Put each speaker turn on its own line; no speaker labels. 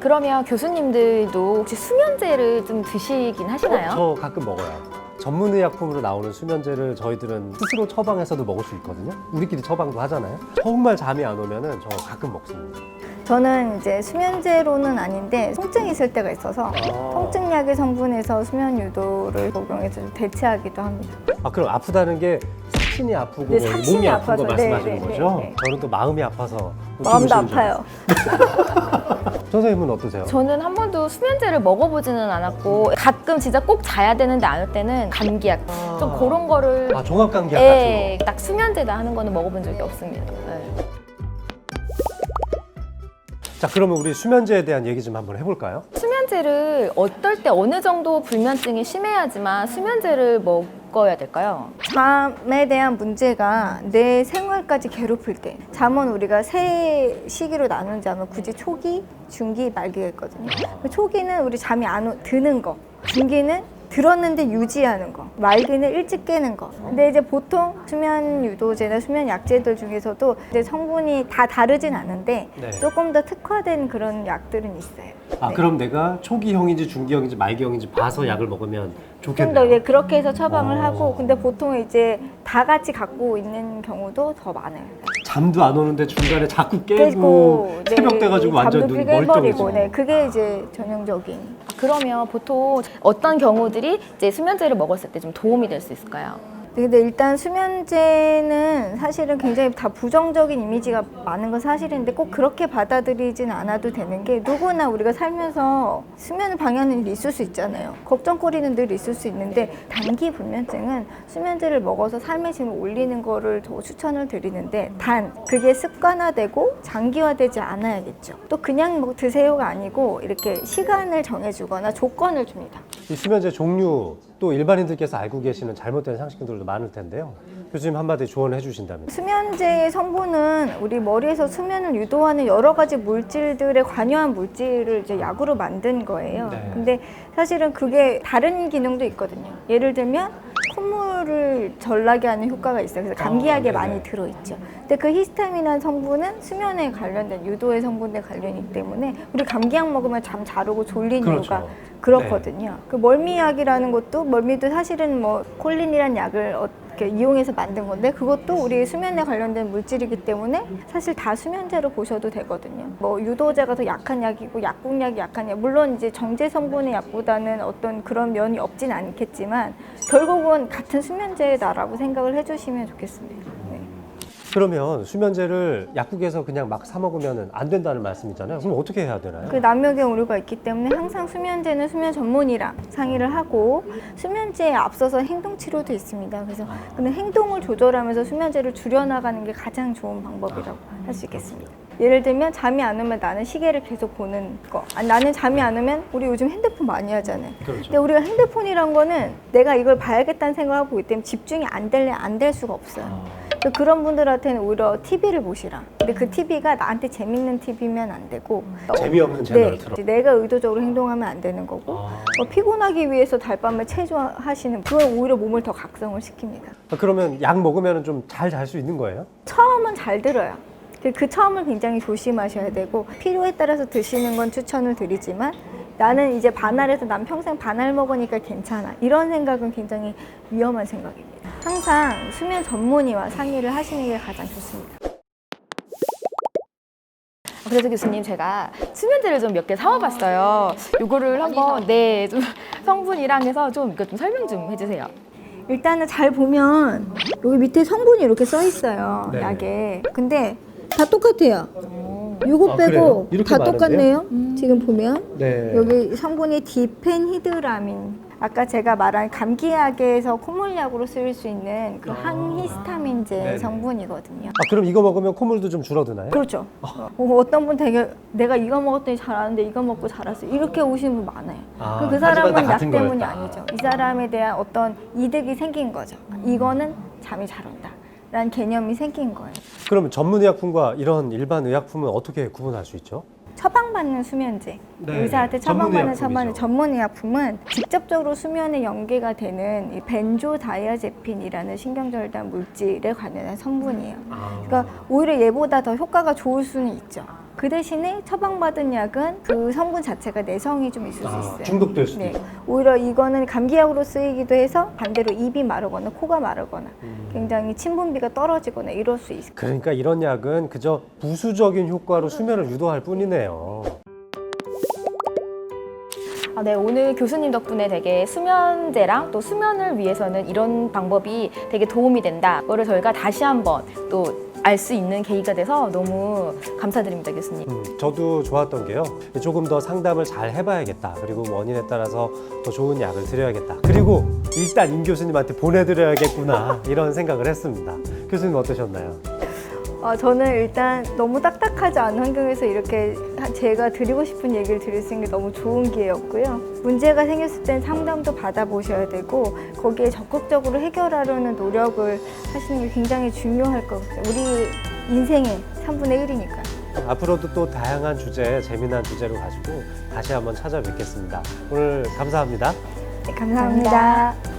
그러면 교수님들도 혹시 수면제를 좀 드시긴 하시나요?
저 가끔 먹어요. 전문의약품으로 나오는 수면제를 저희들은 스스로 처방해서도 먹을 수 있거든요. 우리끼리 처방도 하잖아요. 정말 잠이 안 오면은 저 가끔 먹습니다.
저는 이제 수면제로는 아닌데 통증이 있을 때가 있어서 통증약의 성분에서 수면 유도를 적용해서 좀 대체하기도 합니다.
그럼 아프다는 게 사신이 아프고
네,
뭐
사신이
몸이 아픈 거
아파서.
말씀하시는
네, 네,
거죠?
네, 네.
저는 또 마음이 아파서
마음도
주무시는 줄
아파요.
선생님은 어떠세요?
저는 한 번도 수면제를 먹어보지는 않았고 가끔 진짜 꼭 자야 되는데 안 올 때는 감기약 좀 그런 거를
종합감기약
예,
같은 거.
딱 수면제다 하는 거는 먹어본 적이 없습니다. 예.
자, 그러면 우리 수면제에 대한 얘기 좀 한번 해볼까요?
수면제를 어떨 때 어느 정도 불면증이 심해야지만 수면제를 먹어야 될까요?
잠에 대한 문제가 내 생활까지 괴롭힐 때 잠은 우리가 세 시기로 나누자면 굳이 초기, 중기, 말기가 있거든요. 초기는 우리 잠이 안 드는 거, 중기는 들었는데 유지하는 거, 말기는 일찍 깨는 거. 근데 이제 보통 수면 유도제나 수면 약제들 중에서도 이제 성분이 다 다르진 않은데
네.
조금 더 특화된 그런 약들은 있어요. 네.
그럼 내가 초기형인지 중기형인지 말기형인지 봐서 약을 먹으면
좀
좋겠네요.
더 이제 그렇게 해서 처방을
오.
하고, 근데 보통 이제 다 같이 갖고 있는 경우도 더 많아요.
잠도 안 오는데 중간에 자꾸 깨고
깨고, 네,
새벽 돼가지고 완전
잠도
눈이
깨버리고,
멀쩡해지고.
네, 그게 이제 전형적인.
그러면 보통 어떤 경우들이 이제 수면제를 먹었을 때 좀 도움이 될 수 있을까요?
근데 일단 수면제는 사실은 굉장히 다 부정적인 이미지가 많은 건 사실인데 꼭 그렇게 받아들이진 않아도 되는 게, 누구나 우리가 살면서 수면을 방해하는 일이 있을 수 있잖아요. 걱정거리는 늘 있을 수 있는데 단기 불면증은 수면제를 먹어서 삶의 질을 올리는 거를 더 추천을 드리는데, 단 그게 습관화되고 장기화되지 않아야겠죠. 또 그냥 뭐 드세요가 아니고 이렇게 시간을 정해주거나 조건을 줍니다.
이 수면제 종류, 또 일반인들께서 알고 계시는 잘못된 상식들도 많을 텐데요. 교수님 한마디 조언해 주신다면.
수면제의 성분은 우리 머리에서 수면을 유도하는 여러 가지 물질들에 관여한 물질을 이제 약으로 만든 거예요.
네.
근데 사실은 그게 다른 기능도 있거든요. 예를 들면 콧물을 전락에 하는 효과가 있어요. 그래서 감기약에
네네.
많이 들어있죠. 근데 그 히스타민이라는 성분은 수면에 관련된 유도의 성분에 관련이기 때문에 우리 감기약 먹으면 잠 잘 오고 졸린
그렇죠.
이유가 그렇거든요. 그 멀미약이라는 것도, 멀미도 사실은 뭐 콜린이라는 약을 이렇게 이용해서 만든 건데, 그것도 우리 수면에 관련된 물질이기 때문에 사실 다 수면제로 보셔도 되거든요. 뭐 유도제가 더 약한 약이고 약국약이 약한 약, 물론 이제 정제 성분의 약보다는 어떤 그런 면이 없진 않겠지만 결국은 같은 수면제다라고 생각을 해주시면 좋겠습니다. 네.
그러면 수면제를 약국에서 그냥 막 사 먹으면 안 된다는 말씀이잖아요. 그럼 어떻게 해야 되나요?
그 남녀의 오류가 있기 때문에 항상 수면제는 수면 전문의랑 상의를 하고, 수면제에 앞서서 행동치료도 있습니다. 그래서 근데 행동을 조절하면서 수면제를 줄여나가는 게 가장 좋은 방법이라고 할 수 있겠습니다. 예를 들면 잠이 안 오면 나는 시계를 계속 보는 거, 나는 잠이 안 오면, 우리 요즘 핸드폰 많이 하잖아요.
그렇죠.
근데 우리가 핸드폰이란 거는 내가 이걸 봐야겠다는 생각을 하고 있기 때문에 집중이 안 될 수가 없어요. 그런 분들한테는 오히려 TV를 보시라. 근데 그 TV가 나한테 재밌는 TV면 안 되고,
재미없는 채널을 틀어.
이제 내가 의도적으로 행동하면 안 되는 거고, 피곤하기 위해서 달밤을 체조하시는, 그건 오히려 몸을 더 각성을 시킵니다.
그러면 약 먹으면 좀 잘 잘 수 있는 거예요?
처음은 잘 들어요. 그 처음을 굉장히 조심하셔야 되고, 필요에 따라서 드시는 건 추천을 드리지만, 나는 이제 반알해서 난 평생 반알 먹으니까 괜찮아, 이런 생각은 굉장히 위험한 생각입니다. 항상 수면 전문의와 상의를 하시는 게 가장 좋습니다.
그래서 교수님, 제가 수면제를 좀 몇 개 사와봤어요. 이거를 한번 좀 성분이랑 해서 좀 이거 좀 설명 좀 해주세요.
일단은 잘 보면 여기 밑에 성분이 이렇게 써 있어요.
네.
약에. 근데 다 똑같아요. 요거
그래요?
빼고
이렇게
다
많은데요?
똑같네요. 지금 보면
네.
여기 성분이 디펜히드라민, 아까 제가 말한 감기약에서 콧물약으로 쓰일 수 있는 그 항히스타민제
네네.
성분이거든요.
그럼 이거 먹으면 콧물도 좀 줄어드나요?
그렇죠. 어떤 분 되게 내가 이거 먹었더니 잘하는데 이거 먹고 잘했어, 이렇게 오시는 분 많아요. 그
하지만
사람은
다
약
같은
때문이
거였다.
아니죠. 이 사람에 대한 어떤 이득이 생긴 거죠. 이거는 잠이 잘 온다 라는 개념이 생긴 거예요.
그러면 전문의약품과 이런 일반 의약품은 어떻게 구분할 수 있죠?
처방받는 수면제,
네,
의사한테 처방받는
전문의약품이죠.
전문의약품은 직접적으로 수면에 연계가 되는 이 벤조다이아제핀이라는 신경절단 물질에 관련한 성분이에요. 그러니까 오히려 얘보다 더 효과가 좋을 수는 있죠. 그 대신에 처방받은 약은 그 성분 자체가 내성이 좀 있을 수 있어요.
중독될 수도
네.
있고.
오히려 이거는 감기약으로 쓰이기도 해서 반대로 입이 마르거나 코가 마르거나 굉장히 침분비가 떨어지거나 이럴 수 있어요.
그러니까 이런 약은 그저 부수적인 효과로 수면을 유도할 뿐이네요.
네, 오늘 교수님 덕분에 되게 수면제랑 또 수면을 위해서는 이런 방법이 되게 도움이 된다. 그거를 저희가 다시 한번 또 알 수 있는 계기가 돼서 너무 감사드립니다, 교수님.
저도 좋았던 게요. 조금 더 상담을 잘 해봐야겠다. 그리고 원인에 따라서 더 좋은 약을 드려야겠다. 그리고 일단 임 교수님한테 보내드려야겠구나. 이런 생각을 했습니다. 교수님 어떠셨나요?
저는 일단 너무 딱딱하지 않은 환경에서 이렇게 제가 드리고 싶은 얘기를 드릴 수 있는 게 너무 좋은 기회였고요. 문제가 생겼을 땐 상담도 받아보셔야 되고 거기에 적극적으로 해결하려는 노력을 하시는 게 굉장히 중요할 것 같아요. 우리 인생의 3분의 1이니까요.
앞으로도 또 다양한 주제, 재미난 주제로 가지고 다시 한번 찾아뵙겠습니다. 오늘 감사합니다.
네, 감사합니다.